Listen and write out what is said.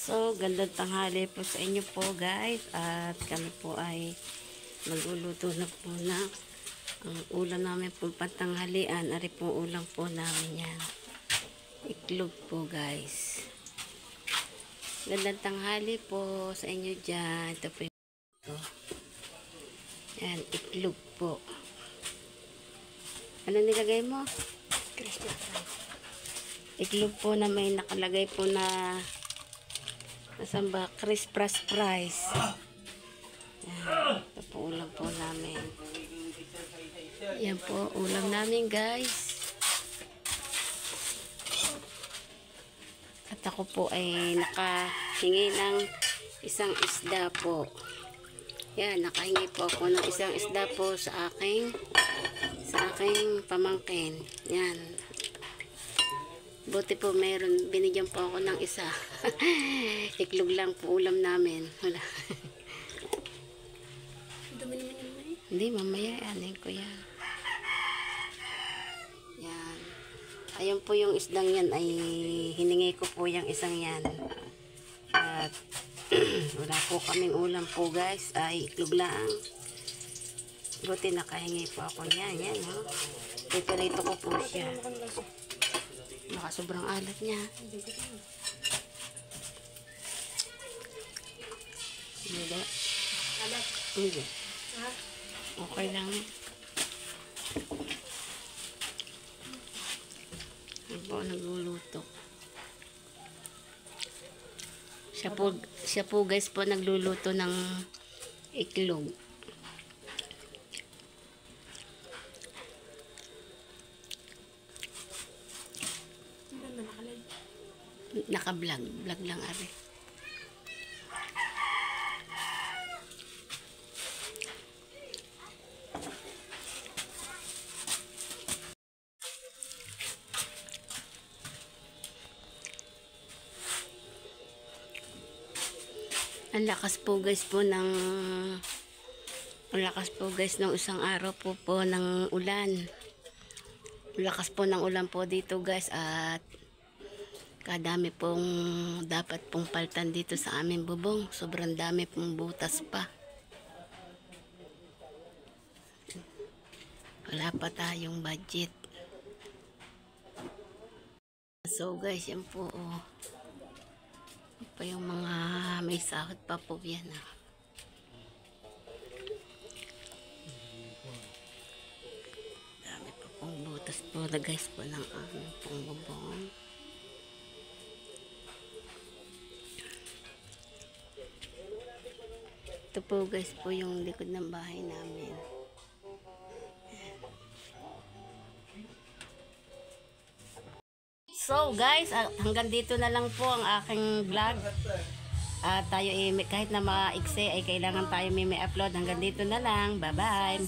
So, gandang tanghali po sa inyo po guys. At kami po ay magluluto na po na ang ulam namin po pantanghalian. Ari po ulam po namin yan. Itlog po guys. Gandang tanghali po sa inyo dyan. Ito po yung ito. Yan, itlog po. Ano nilagay mo? Crispy fries. Itlog po na may nakalagay po na nasaan ba? Crispy fries. Yan. Ito po ulam po namin. Yan po ulam namin guys. At ako po ay nakahingi ng isang isda po. Yan, nakahingi po ako ng isang isda po sa aking pamangkin. Yan. Buti po meron, binigyan po ako ng isa. Iklog lang po ulam namin. Wala. Dumi naman yun eh. Hindi, mamaya anin ko yan. Yan. Ayun po yung isdang yan ay hiningi ko po yung isang yan. At wala po kaming ulam po guys. Ay iklog lang. Buti nakahingi po ako niyan. Yan o. Piperito ko po siya. Baka sobrang alat niya. Hindi ba? Alat. Hindi. Ha? Okay lang. Ano po nagluluto? Siya po guys po nagluluto ng iklog. Naka-vlog. Vlog lang ari. Ang lakas po guys po ng isang araw po ng ulan. Lakas po ng ulan po dito guys at kadami pong dapat pong paltan dito sa aming bubong. Sobrang dami pong butas pa. Wala pa tayong budget. So guys, yan po oh. Yan pa yung mga may sahod pa po yan ah. Dami pa pong butas po na guys po ng aming pong bubong. Ito po guys po yung likod ng bahay namin. So guys, hanggang dito na lang po ang aking vlog. Tayo kahit na maiksi ay kailangan tayo may upload. Hanggang dito na lang. Bye bye.